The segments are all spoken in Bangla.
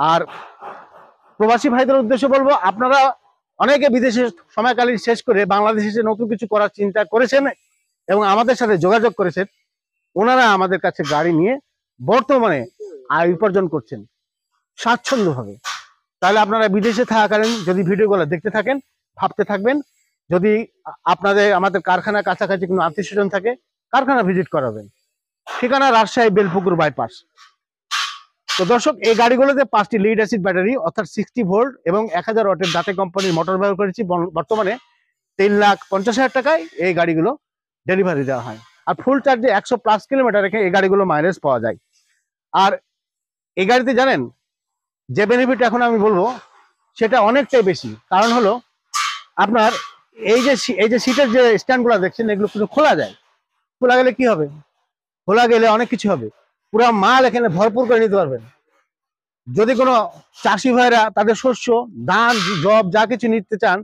আর প্রবাসী ভাইদের উদ্দেশ্যে বলবো, আপনারা অনেকে বিদেশে সময়কালীন শেষ করে বাংলাদেশে এসে নতুন কিছু করার চিন্তা করেছেন এবং আমাদের সাথে যোগাযোগ করেছেন। ওনারা আমাদের কাছে গাড়ি নিয়ে বর্তমানে আয় উপার্জন করছেন স্বাচ্ছন্দ্যভাবে। তাহলে আপনারা বিদেশে থাকাকালীন যদি ভিডিওগুলো দেখতে থাকেন, ভাবতে থাকবেন, যদি আপনাদের আমাদের কারখানার কাছাকাছি কোনো আত্মীয় স্বজন থাকে, কারখানা ভিজিট করাবেন। ঠিকানা রাজশাহী বেলপুকুর বাইপাস। তো দর্শক, এই গাড়িগুলোতে 5টি লিড অ্যাসিড ব্যাটারি অর্থাৎ 60 ভোল্ট এবং 1000 ওয়াটের দাতে কোম্পানির মোটর ব্যবহার করেছি। বর্তমানে 3,50,000 টাকায় এই গাড়িগুলো ডেলিভারি দেওয়া হয়। আর ফুল চার্জে 100+ কিলোমিটার রেখে এই গাড়িগুলো মাইলেজ পাওয়া যায়। আর এই গাড়িতে জানেন যে বেনিফিট এখন আমি বলবো সেটা অনেকটাই বেশি। কারণ হলো আপনার এই যে সিটের যে স্ট্যান্ডগুলো দেখছেন, এগুলো কিন্তু খোলা যায়। খোলা গেলে কি হবে? খোলা গেলে অনেক কিছু হবে। পুরো মাল এখানে ভরপুর করে নিতে পারবেন। যদি কোনো চাষি ভাইরা তাদের শস্য, ধান, জব যা কিছু নিতে চান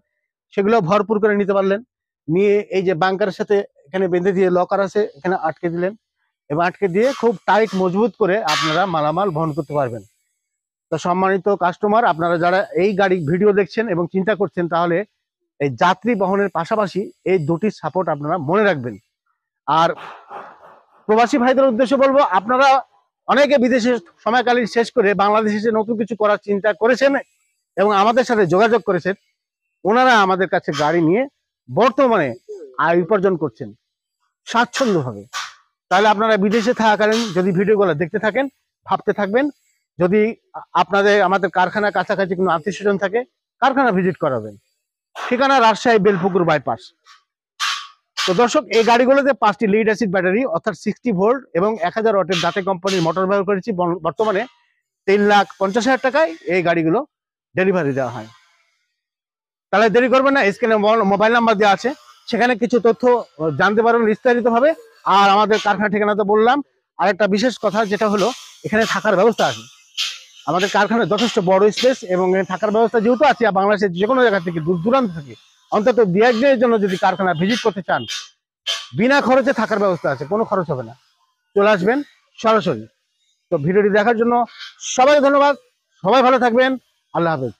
সেগুলো ভরপুর করে নিতে পারলেন। নিয়ে এই যে বাংকারের সাথে এখানে বেঁধে দিয়ে লকার আছে, এখানে আটকে দিলেন এবং আটকে দিয়ে খুব টাইট মজবুত করে আপনারা মালামাল বহন করতে পারবেন। তো সম্মানিত কাস্টমার, আপনারা যারা এই গাড়ি ভিডিও দেখছেন এবং চিন্তা করছেন, তাহলে এই যাত্রী বহনের পাশাপাশি এই দুটি সাপোর্ট আপনারা মনে রাখবেন। আর প্রবাসী ভাইদের উদ্দেশ্যে বলবো, আপনারা অনেকে বিদেশে সময়কালীন শেষ করে বাংলাদেশে এসে নতুন কিছু করার চিন্তা করেছেন এবং আমাদের সাথে যোগাযোগ করেছেন। ওনারা আমাদের কাছে গাড়ি নিয়ে বর্তমানে আয় উপার্জন করছেন স্বাচ্ছন্দ্যভাবে। তাহলে আপনারা বিদেশে থাকাকালীন যদি ভিডিওগুলো দেখতে থাকেন, ভাবতে থাকবেন, যদি আপনাদের আমাদের কারখানার কাছাকাছি কোনো আত্মীয় স্বজন থাকে, কারখানা ভিজিট করাবেন। ঠিকানা রাজশাহী বেলপুকুর বাইপাস। তো দর্শক, এই গাড়িগুলোতে 5টি লিড অ্যাসিড ব্যাটারি অর্থাৎ 60 ভোল্ট এবং 1000 ওয়াটের দাতে কোম্পানির মোটর ব্যবহার করেছি। বর্তমানে 3,50,000 টাকায় এই গাড়িগুলো ডেলিভারি দেওয়া হয়। তাহলে দেরি করবেন না, স্ক্রিনে মোবাইল নাম্বার দেওয়া আছে, সেখানে কিছু তথ্য জানতে পারবেন বিস্তারিতভাবে। আর আমাদের কারখানা ঠিকানা তো বললাম। আর একটা বিশেষ কথা যেটা হলো, এখানে থাকার ব্যবস্থা আছে। আমাদের কারখানায় যথেষ্ট বড় স্পেস এবং থাকার ব্যবস্থা যেহেতু আছে, বাংলাদেশের যে কোনো জায়গা থেকে দূর দূরান্ত থেকে অন্তত 2-1 দিনের জন্য যদি কারখানা ভিজিট করতে চান, বিনা খরচে থাকার ব্যবস্থা আছে, কোনো খরচ হবে না। চলে আসবেন সরাসরি। তো ভিডিওটি দেখার জন্য সবাই ধন্যবাদ। সবাই ভালো থাকবেন। আল্লাহ হাফেজ।